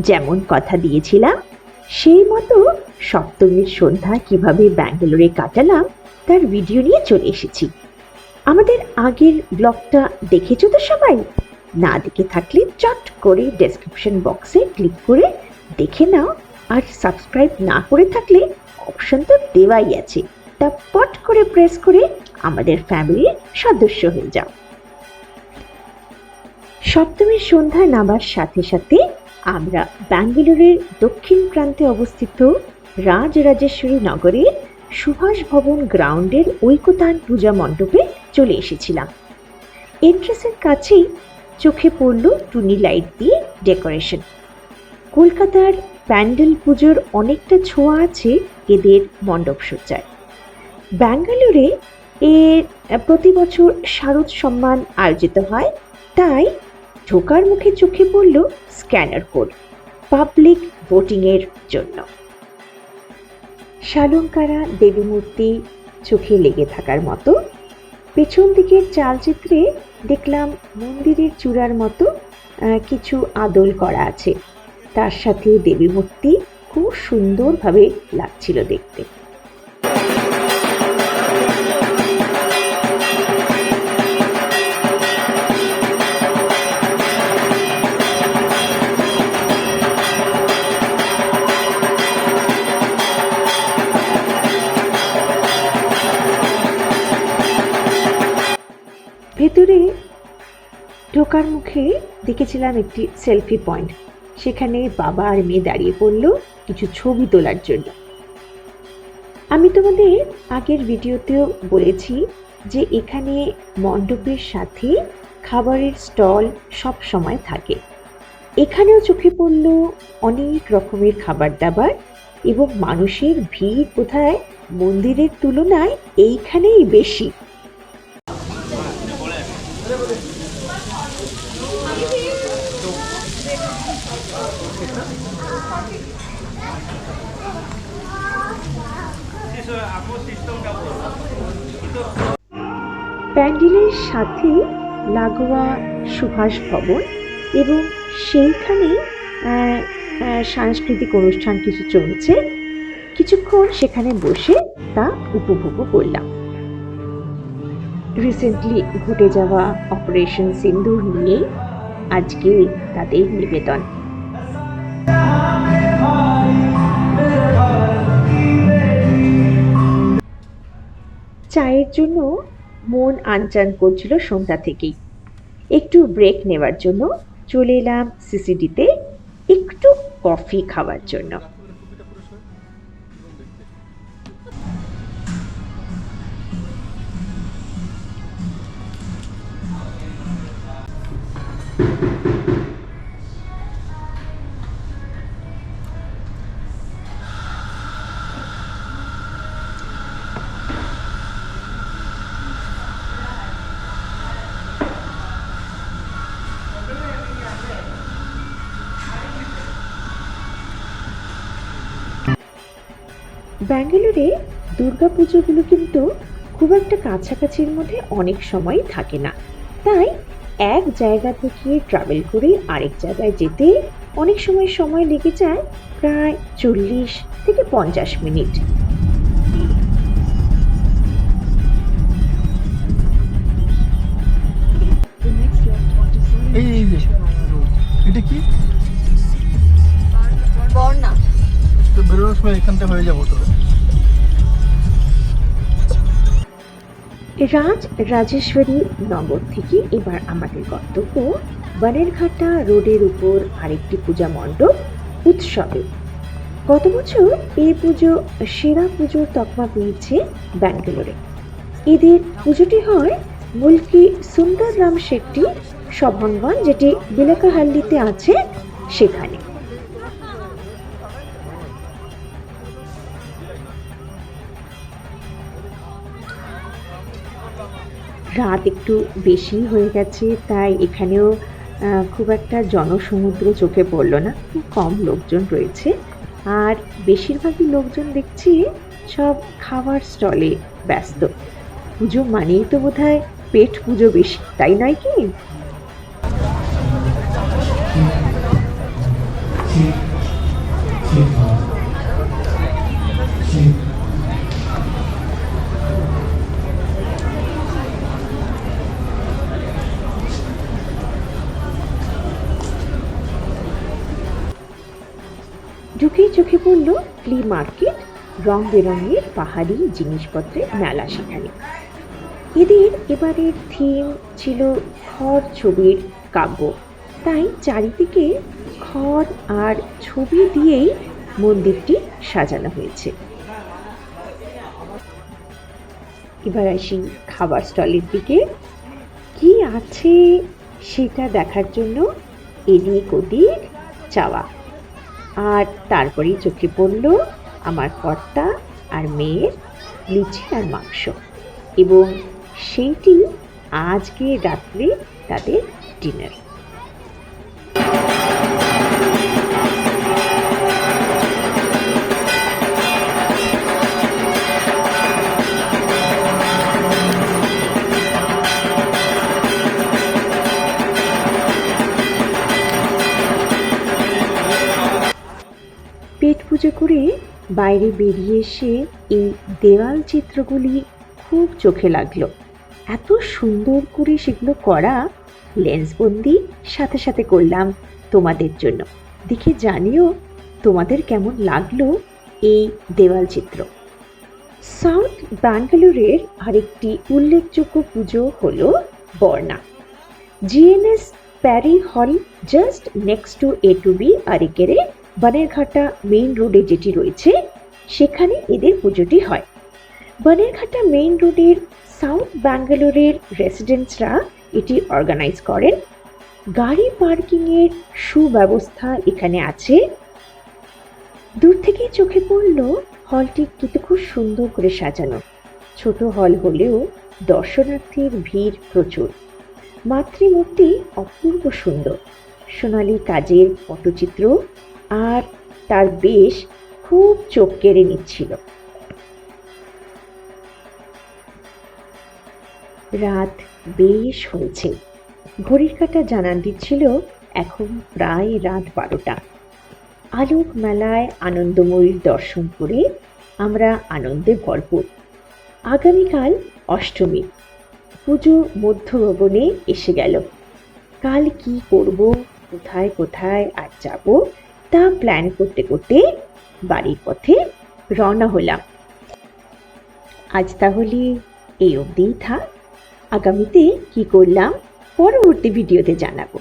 যেমন কথা দিয়েছিলাম সেই মতো সপ্তমীর সন্ধ্যা কিভাবে ব্যাঙ্গালোরে কাটালাম তার ভিডিও নিয়ে চলে এসেছি। আমাদের আগের ব্লগটা দেখেছো তো সবাই? না দেখে থাকলে চট করে ডেসক্রিপশন বক্সে ক্লিক করে দেখে নাও, আর সাবস্ক্রাইব না করে থাকলে অপশন তো দেওয়াই আছে, তা পট করে প্রেস করে আমাদের ফ্যামিলির সদস্য হয়ে যাও। সপ্তমীর সন্ধ্যা নামার সাথে সাথে আমরা ব্যাঙ্গালোরের দক্ষিণ প্রান্তে অবস্থিত রাজরাজেশ্বরী নগরের সুভাষ ভবন গ্রাউন্ডের ঐকতান পূজা মণ্ডপে চলে এসেছিলাম। এন্ট্রেন্সের কাছেই চোখে পড়ল টুনি লাইট দিয়ে ডেকোরেশন। কলকাতার প্যান্ডেল পুজোর অনেকটা ছোঁয়া আছে এদের মণ্ডপ সজ্জায়। ব্যাঙ্গালোরে এর প্রতি বছর শারদ সম্মান আয়োজিত হয়, তাই ঢোকার মুখে চোখে পড়ল স্ক্যানার কোড পাবলিক ভোটিংয়ের জন্য। শালঙ্কারা দেবী মূর্তি চোখে লেগে থাকার মতো। পেছন দিকের চালচিত্রে দেখলাম মন্দিরের চূড়ার মতো কিছু আদল করা আছে, তার সাথে দেবী মূর্তি খুব সুন্দরভাবে লাগছিল দেখতে। ভেতরে ঢোকার মুখে দেখেছিলাম একটি সেলফি পয়েন্ট, সেখানে বাবা আর মেয়ে দাঁড়িয়ে পড়ল কিছু ছবি তোলার জন্য। আমি তোমাদের আগের ভিডিওতেও বলেছি যে এখানে মণ্ডপের সাথে খাবারের স্টল সব সময় থাকে। এখানেও চোখে পড়ল অনেক রকমের খাবার দাবার, এবং মানুষের ভিড় বোধহয় মন্দিরের তুলনায় এইখানেই বেশি। প্যান্ডেলের সাথে লাগোয়া সুভাষ ভবন, এবং সেইখানে সাংস্কৃতিক অনুষ্ঠান কিছু চলছে। কিছুক্ষণ সেখানে বসে তা উপভোগ করলাম। রিসেন্টলি ঘটে যাওয়া অপারেশন সিন্দুর নিয়ে আজকে তাদের নিবেদন। চায়ের জন্য মন আনচান করছিল সন্ধ্যা থেকেই। একটু ব্রেক নেওয়ার জন্য চলে এলাম সিসিডিতে একটু কফি খাওয়ার জন্য। ব্যাঙ্গালোরে দুর্গাপুজোগুলো কিন্তু খুব একটা কাছাকাছির মধ্যে অনেক সময় থাকে না, তাই এক জায়গা থেকে ট্রাভেল করে আরেক জায়গায় যেতে অনেক সময় লেগে যায় প্রায় 40 থেকে 50 মিনিট। এটা কি বর্ণা তো বেরোনোর সময় এখান থেকে হয়ে যাবো। তো রাজরাজেশ্বরী নগর থেকে এবার আমাদের গন্তব্য বানেরঘাটা রোডের উপর আরেকটি পূজা মণ্ডপ উৎসবে। গত বছর এই পুজো সেরা পুজোর তকমা পেয়েছে ব্যাঙ্গালোরে। এদের পুজোটি হয় মুলকি সুন্দর রাম শেট্টি সভাঙ্গন, যেটি বিলাকাহাল্লিতে আছে, সেখানে। রাত একটু বেশি হয়ে গেছে, তাই এখানেও খুব একটা জনসমুদ্র চোখে পড়ল না, খুব কম লোকজন রয়েছে। আর বেশিরভাগই লোকজন দেখছি সব খাবার স্টলে ব্যস্ত। পুজো মানেই তো বোধহয় পেট পুজো বেশি, তাই নয় কি? ঢুকেই চোখে পড়ল ফ্লি মার্কেট, রং বেরঙের পাহাড়ি জিনিসপত্রের মেলা সেখানে। এদের এবারের থিম ছিল খড় ছবির কাব্য, তাই চারিদিকে খড় আর ছবি দিয়েই মন্দিরটি সাজানো হয়েছে। এবার আসি খাবার স্টলের দিকে। কি আছে সেটা দেখার জন্য এদিক ওদিক চাওয়া, আর তারপরেই চোখে পড়ল আমার কর্তা আর মেয়ের লুচি আর মাংস, এবং সেইটি আজকে রাত্রে তাদের ডিনার। পেট পুজো করে বাইরে বেরিয়ে এসে এই দেওয়াল চিত্রগুলি খুব চোখে লাগলো। এত সুন্দর করে সেগুলো করা, লেন্সবন্দি সাথে সাথে করলাম তোমাদের জন্য। দেখে জানিও তোমাদের কেমন লাগলো এই দেওয়াল চিত্র। সাউথ ব্যাঙ্গালোরের আরেকটি উল্লেখযোগ্য পুজো হলো বর্ণা। জিএনএস প্যারি হল just next to A2B Arekere Bannerghatta main রোডে যেটি রয়েছে, সেখানে এদের পুজোটি হয়। বানেরঘাটা মেইন রোডের সাউথ ব্যাঙ্গালোরের রেসিডেন্টসরা এটি অর্গানাইজ করেন। গাড়ি পার্কিংয়ের সুব্যবস্থা এখানে আছে। দূর থেকে চোখে পড়ল হলটি কিন্তু খুব সুন্দর করে সাজানো। ছোট হল হলেও দর্শনার্থীর ভিড় প্রচুর। মাতৃমূর্তি অপূর্ব সুন্দর, সোনালি কাজের পটচিত্র, আর তার বেশ খুব চোখ কেড়ে নিচ্ছিল। রাত বেশ হয়েছে, ঘড়ির কাঁটা জানান দিচ্ছিল এখন প্রায় রাত 12টা। আলোক মেলায় আনন্দময়ীর দর্শন করে আমরা আনন্দে ভরপুর। আগামীকাল অষ্টমী, পুজো মধ্যগগনে এসে গেল। কাল কি করব, কোথায় কোথায় আর যাব, তা প্ল্যান করতে করতে বাড়ির পথে রওনা হলাম। আজ তাহলে এই অবধিই থাক। আগামীতে কি করলাম পরবর্তী ভিডিওতে জানাবো।